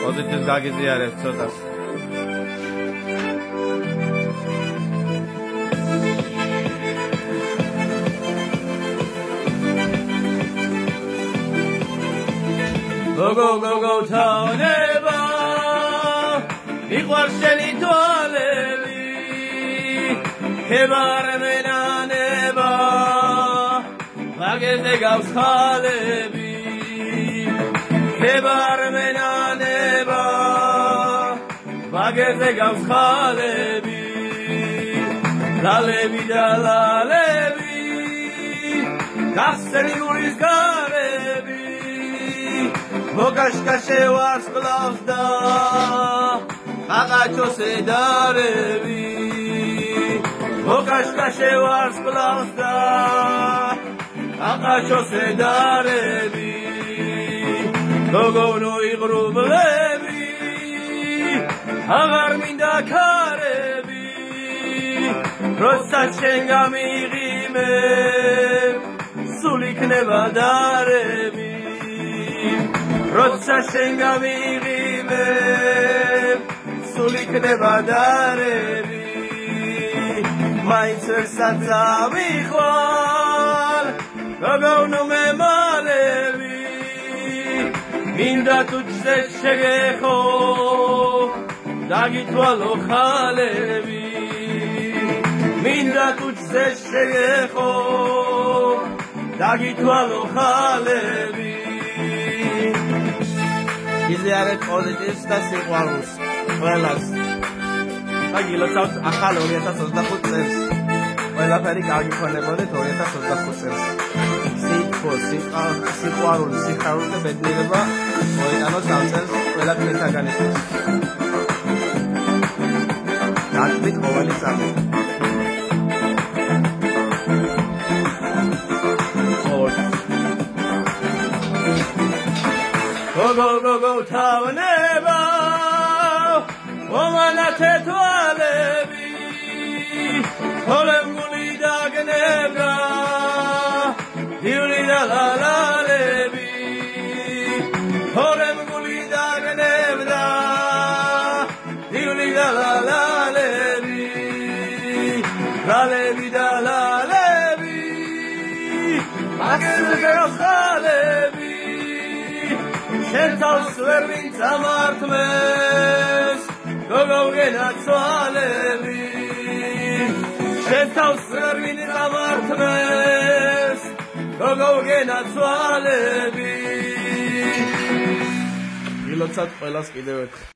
Pozitiv gagiziyareb ცოტას. Go თავნება მიყვარს შენი თვალები ქებარ მენანება ვაგეზე გავს ხალები ქებარ მენანება ვაგეზე გავს ხალები ლალები და ლალები გასცემი გულის გარები Mokașca și oasclavda, Agacio se darevi. Mokașca și oasclavda, Agacio se darevi. Togo noi grublevi, Agar minda karevi. Rosta chenga mirime, Sulik neva darevi. Rotsa shenga mirime, sulik nevadarevi. Mainzer satza michal, gagavnu me malevi. Minda tuchze shegecho, dagitwalo khalevi. Minda tuchze shegecho, dagitwalo khalevi. Izliaret pozitivs და სიყვარულს ყველას. აგილოცავთ ახალ 2025 წელს. ყველაფერი კარგი ქონებოდეთ 2025 წელს. სიყვარული, სიხარული და ბედნიერება მოიტანოთ ამ წელს ყველაფერი თაგანისთვის. დაგვით ყოველი წამი. Go თავნება მომანათე თვალები ხოლმე დაგნებდა იური და ლალალები ხოლმე დაგნებდა იური და ლალალები ლალები და ლალები აგერზე ხალები Შენთავს ვერ ვინც ამართმეს, გოგოგენა ცვალები. შენთავს ვერ ვინც ამართმეს, გოგოგენა ცვალები. გილოცავთ ყველას კიდევ ერთხელ.